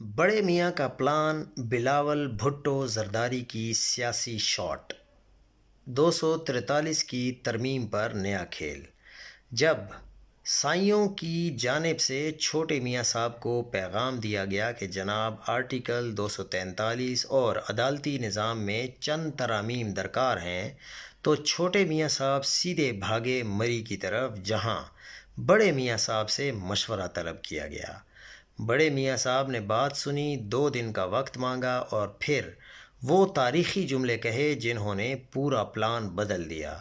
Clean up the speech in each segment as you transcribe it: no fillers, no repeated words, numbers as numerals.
بڑے میاں کا پلان، بلاول بھٹو زرداری کی سیاسی شاٹ، 243 کی ترمیم پر نیا کھیل۔ جب سائیوں کی جانب سے چھوٹے میاں صاحب کو پیغام دیا گیا کہ جناب آرٹیکل 243 اور عدالتی نظام میں چند ترامیم درکار ہیں، تو چھوٹے میاں صاحب سیدھے بھاگے مری کی طرف، جہاں بڑے میاں صاحب سے مشورہ طلب کیا گیا۔ بڑے میاں صاحب نے بات سنی، 2 دن کا وقت مانگا اور پھر وہ تاریخی جملے کہے جنہوں نے پورا پلان بدل دیا۔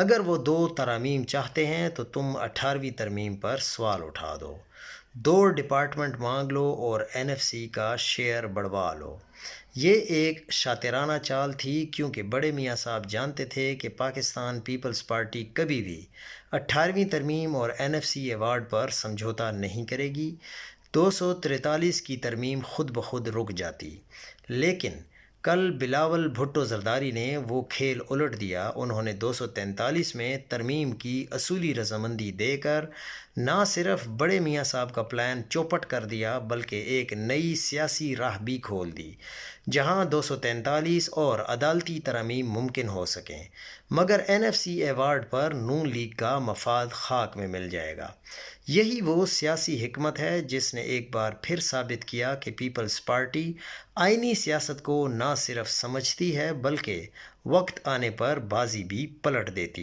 اگر وہ 2 ترامیم چاہتے ہیں تو تم 18ویں ترمیم پر سوال اٹھا دو، 2 ڈپارٹمنٹ مانگ لو اور NFC کا شیئر بڑھوا لو۔ یہ ایک شاطرانہ چال تھی، کیونکہ بڑے میاں صاحب جانتے تھے کہ پاکستان پیپلز پارٹی کبھی بھی 18ویں ترمیم اور NFC ایوارڈ پر سمجھوتہ نہیں کرے گی۔ 243 کی ترمیم خود بخود رک جاتی، لیکن کل بلاول بھٹو زرداری نے وہ کھیل الٹ دیا۔ انہوں نے 243 میں ترمیم کی اصولی رضامندی دے کر نہ صرف بڑے میاں صاحب کا پلان چوپٹ کر دیا، بلکہ ایک نئی سیاسی راہ بھی کھول دی، جہاں 243 اور عدالتی ترامیم ممکن ہو سکیں، مگر NFC ایوارڈ پر نون لیگ کا مفاد خاک میں مل جائے گا۔ یہی وہ سیاسی حکمت ہے جس نے ایک بار پھر ثابت کیا کہ پیپلز پارٹی آئینی سیاست کو نہ صرف سمجھتی ہے بلکہ وقت آنے پر بازی بھی پلٹ دیتی ہے۔